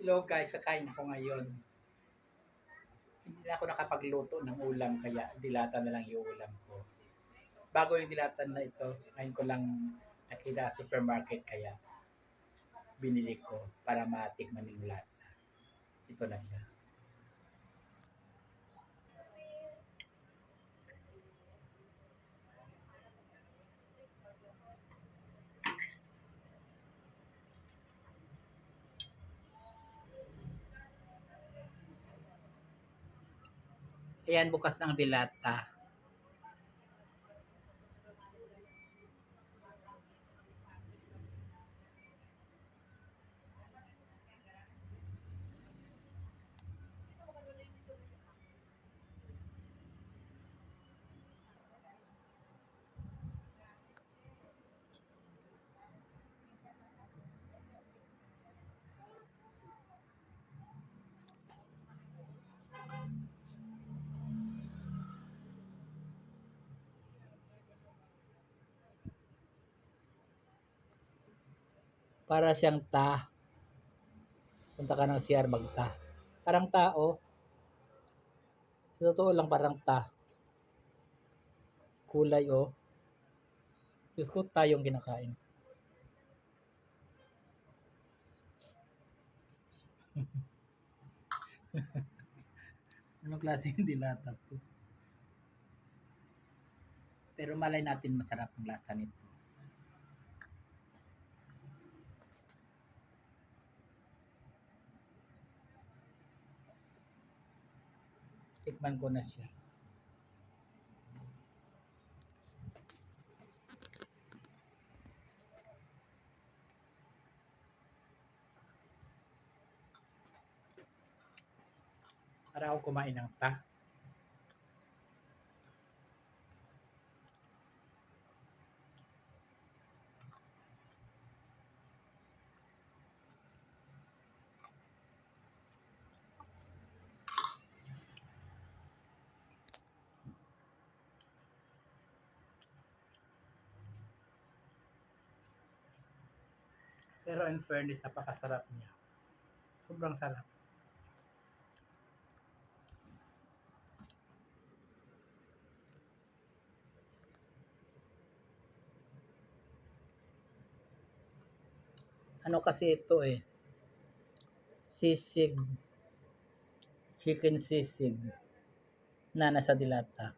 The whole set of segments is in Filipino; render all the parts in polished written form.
Hello guys, kakain ako ngayon. Hindi na ako nakapagluto ng ulam kaya dilata na lang yung ulam ko. Bago yung dilata na ito, ngayon ko lang nakita sa supermarket kaya binili ko para matikman yung lasa. Ito na siya. Ayan, bukas ng dilata. Para siyang ta. Punta ka ng CR magta. Parang tao. Sa totoo lang parang ta. Kulay oh. Diyos ko, tayong kinakain. Anong klase yung dilata to? Pero malay natin masarap ang lasa nito. Tikman ko na siya. Para ako kumain ng ta. Pero in fairness, napakasarap niya. Sobrang sarap. Ano kasi ito eh? Sisig. Chicken sisig. Na nasa dilata.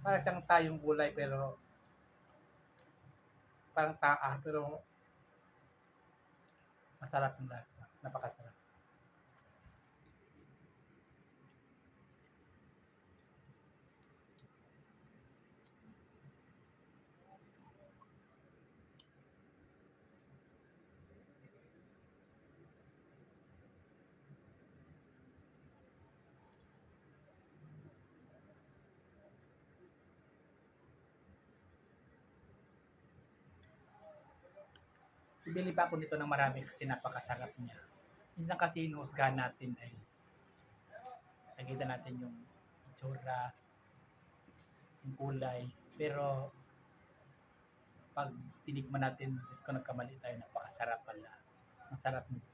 Para siyang tayong gulay pero parang taa pero masarap yung lasa. Napakasarap. Bibili pa ako nito ng marami kasi napakasarap niya. Minsan kasi inuusgahan natin ay nakita natin yung itsura, yung kulay. Pero pag tinikman natin, Diyos ko nagkamali tayo, napakasarap pala. Ang sarap nito.